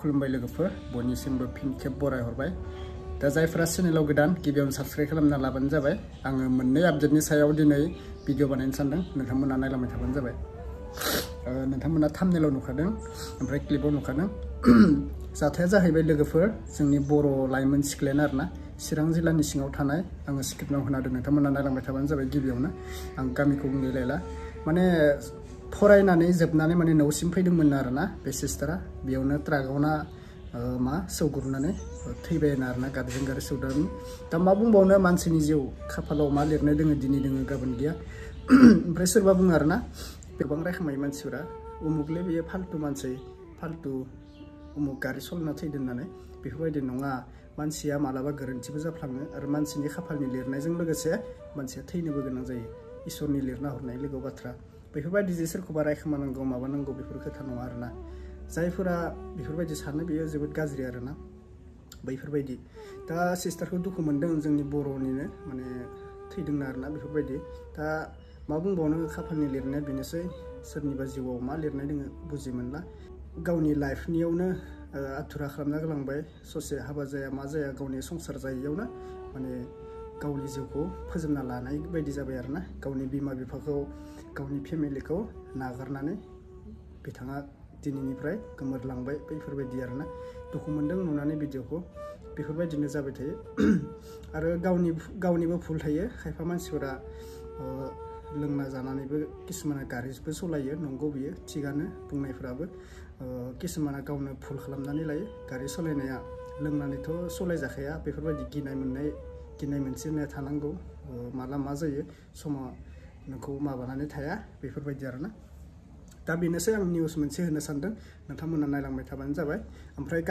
खुलुमबाय लोगोफोर बयनिसिमबो फिन खेब बराय हरबाय दा जायफोरा चेनेलाव गोदान गिबियावनो साबस्क्राइब खालामना लाबानो जाबाय आङो मोननै आपडेटनि सायाव दिनै भिडिअ बानायनो सानदों नोंथांमोना नायलांबाय थाबानो जाबाय नोंथांमोना थाम्बनेलाव नुखादों ओमफ्राय क्लिपाव नुखादों जाथाया जाहैबाय लोगोफोर जोंनि बर' लाइमोन सिख्लायानो आरोना चिरां जिल्लानि सिङाव थानाय आङो स्क्रिप्टआव होना दों नोंथांमोना नायलांबाय थाबानो जाबाय गिबियावनो आं गामिखौ बुंलायला माने फरायनानै जोबनानै माने न'सिम फैदोंमोन आरोना बे सिस्टारा बेयावनो ट्राकआवना मा सौग्रुनानै थैबाय आरोना गारिजों गारि सौदावनानै दा मा बुंबावनो मानसिनि जिउ खाफालाव मा लिरनाय दोङो दिनै दोङो गाबोन गैया ओमफ्राय सोरबा बुङो आरोना गोबां रायखांबाय मानसिफोरा उमुगले बेयो फाल्तु मानसि फाल्तु उमुग गारि सलायना थैदों होननानै बेफोरबायदि नङा मानसिया मालाबा गोरोन्थिबो जाफ्लाङो आरो मानसिनि खाफालनि लिरनायजों लोगोसे मानसिया थैनोबो गोनां जायो इसोरनि लिरना हरनाय लोगो बाथ्रा बेफोरबायदि जे सोरखौबा रायखोमानांगौ माबानांगौ बेफोर खोथा नङा आरोना जायफोरा बेफोरबायदि सानो बेयो जोबोद गाज्रि आरोना बैफोरबायदि दा सिस्टारखौ दुखु मोनदों जोंनि बर'निनो माने थैदों आरोना बेफोरबायदि दा मा बुंबावनो खाफालनि लिरनाया बेनोसै सोरनिबा जिउआव मा लिरनाय दोङो बुजि मोनला गावनि लाइफनियावनो आथुरा खालामना गालांबाय ससे हाबा जाया मा जाया गावनि संसार जायैयावनो माने गावनि जिउखौ फोजोबना लानाय बायदि जाबाय आरोना गावनि बिमा बिफाखौ गावनि फेमिलिखौ नागारनानै बिथाङा दिनैनिफ्राय गोमोरलांबाय बैफोरबायदि आरोना दुखु मोनदों नुनानै भिडिअखौ बेफोरबायदिनो जाबाय थायो आरो गावनिबो भुल थायो खायफा मानसिफोरा लोंना जानानैबो किसुमाना गारिबो सालायो नंगौ बियो थिगानो बुंनायफोराबो किसुमाना गावनो भुल खालामनानै लायो गारि सालायनाया लोंनानैथ' सालायजाखाया बेफोरबायदि गिनाय मोनसे होननाया थानांगौ माला मा जायो समा नोंखौ माबानानै थाया बेफोरबायदि आरोना दा बेनोसै आं निउस मोनसे होनो सानदों नोंथांमोना नायलांबाय थाबानो जाबाय ओमफ्राय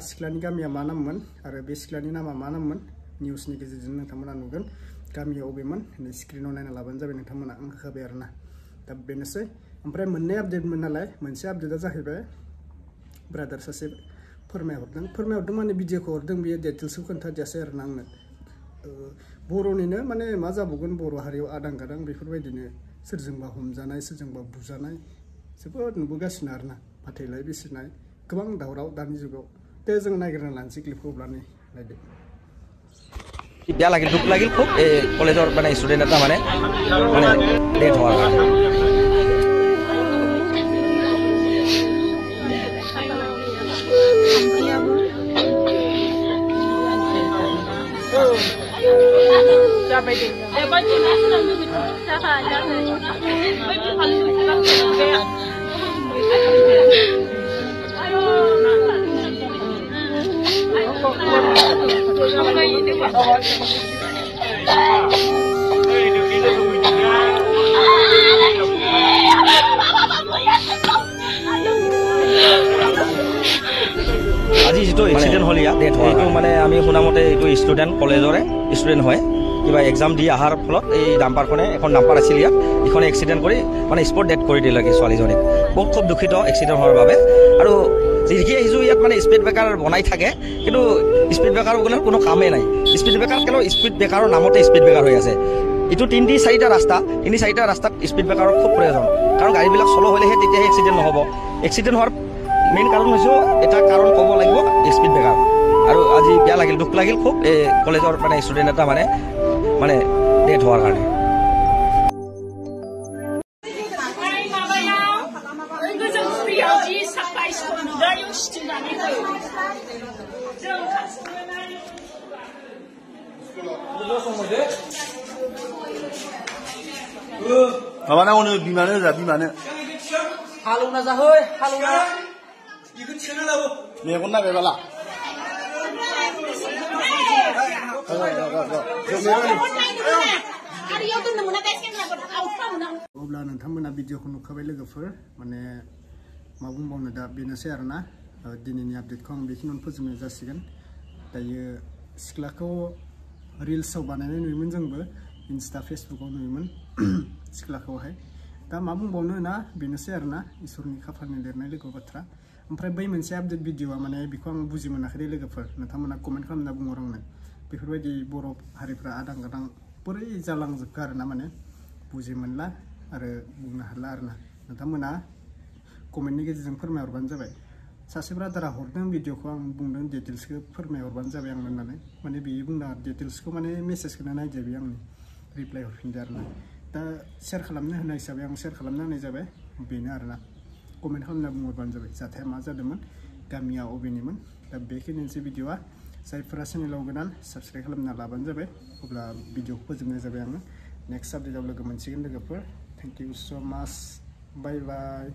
सिख्लानि गामिया मा नाममोन आरो बे सिख्लानि नामा मा नाममोन निउसनि गेजेरजों नोंथांमोना नुगोन गामिया अबेमोन नै स्क्रिनाव नायना लाबानो जाबाय नोंथांमोना आं होखाबाय आरोना दा बेनोसै ओमफ्राय मोननै आपडेटमोन नालाय मोनसे आपडेटआ जाहैबाय ब्रादार सासे फोरमायहरदों माने भिडिअखौ हरदों बियो डिटेल्सखौ खोन्थादियासै आरोना आंनो बर'निनो माने मा जाबावगोन बर' हारियाव आदां गादां बेफोरबायदिनो सोरजोंबा हमजानाय सोरजोंबा बुजानाय जोबोद नुबोगासिनो आरोना फाथैलाय बिसिनाय गोबां दावराव दानि जुगाव दे जों नायगिरना लानोसै क्लिपखौ अब्लानो नायदो बेया লাগিল দুখ লাগিল খুব এই কলেজৰ মানে ষ্টুডেন্ট এটা মানে ডেথ হোৱাৰ আজি যেটো এক্সিডেন্ট হল ইয়া ডেথ এইটো মানে আমি শুনা মতে এইটো ষ্টুডেন্ট কলেজৰে ষ্টুডেন্ট হয় কিবা এক্সাম দি আহাৰ ফলত এই ডাম্পাৰখনে এখন ডাম্পাৰ আছিল ইয়াত ইখনে এক্সিডেন্ট কৰি মানে স্পট ডেথ কৰি দিলে কি ছোৱালীজনীক বহুত খুব দুখিত এক্সিডেন্ট হোৱাৰ বাবে আৰু যিকি আহিছোঁ ইয়াত মানে স্পীড ব্ৰেকাৰ বনাই থাকে কিন্তু স্পীড ব্ৰেকাৰ কোনো কামেই নাই স্পীড ব্ৰেকাৰ কেৱল স্পীড ব্ৰেকাৰৰ নামতে স্পীড ব্ৰেকাৰ হৈ আছে এইটো তিনি চাৰিটা ৰাস্তাত স্পীড ব্ৰেকাৰৰ খুব প্ৰয়োজন কাৰণ গাড়ীবিলাক চলো হ'লেহে তেতিয়াহে এক্সিডেণ্ট নহ'ব এক্সিডেণ্ট হোৱাৰ মেইন কাৰণ হৈছে এটা কাৰণ ক'ব লাগিব স্পীড ব্ৰেকাৰ আৰু আজি বেয়া লাগিল দুখ লাগিল খুব এই কলেজৰ মানে ষ্টুডেণ্ট এটা মানে ডেথ হোৱাৰ কাৰণে Mana onu bimane za bimane. Haluna za hoy, haluna. Ikut chena la wo. Ne konna be bala. अब्ला नोंथांमोना भिडिअखौ नुखाबाय लोगोफोर माने मा बुंबावनो दा बेनोसै आरोना दिनैनि आपडेटखौ आं बेखिनियावनो फोजोबनाय जासिगोन दायो सिख्लाखौ रिल्सआव बानायनाय नुयोमोन जोंबो इन्स्टा फेसबुकाव नुयोमोन सिख्लाखौहाय दा मा बुंबावनो ना बेनोसै आरोना इसोरनि खाफालनि लिरनाय लोगो बाथ्रा ओमफ्राय बै मोनसे आपडेट भिडिअआ माने बेखौ आं बुजि मोनाखै लोगोफोर नोंथांमोना कमेन्ट खालामना बुंहर आंनो बेफोरबायदि बर' हारिफ्रा आदां गादां बोरै जालांजोबखो आरोना माने बुजि मोनला आरो बुंनो हाला आरोना नोंथांमोना कमेन्टनि गेजेरजों फोरमायहरबानो जाबाय सासे ब्रादारा हरदों भिडिअखौ आं बुंदों डिटेल्सखौ फोरमायहरबानो जाबाय आं होननानै माने बेयो बुंदों डिटेल्सखौ माने मेसेजखौनो नायदो बे आंनि रिप्लाय हरफिनदो आरोना दा शेयार खालामनो होनाय हिसाबै आं शेयार खालामना होनाय जाबाय बेनो आरोना कमेन्ट खालामना बुंहरबानो जाबाय जाथाया मा जादोंमोन गामिया अबेनिमोन दा बेखिनिसै भिडिअआ जायफोरा चेनेलाव गोदान साबस्क्राइब खालामना लाबानो जाबाय अब्ला भिडिअखौ फोजोबनाय जाबाय आङो नेक्स्ट आपडेटआव लोगो मोनसिगोन लोगोफोर थेंक इउ स' माच बाय बाय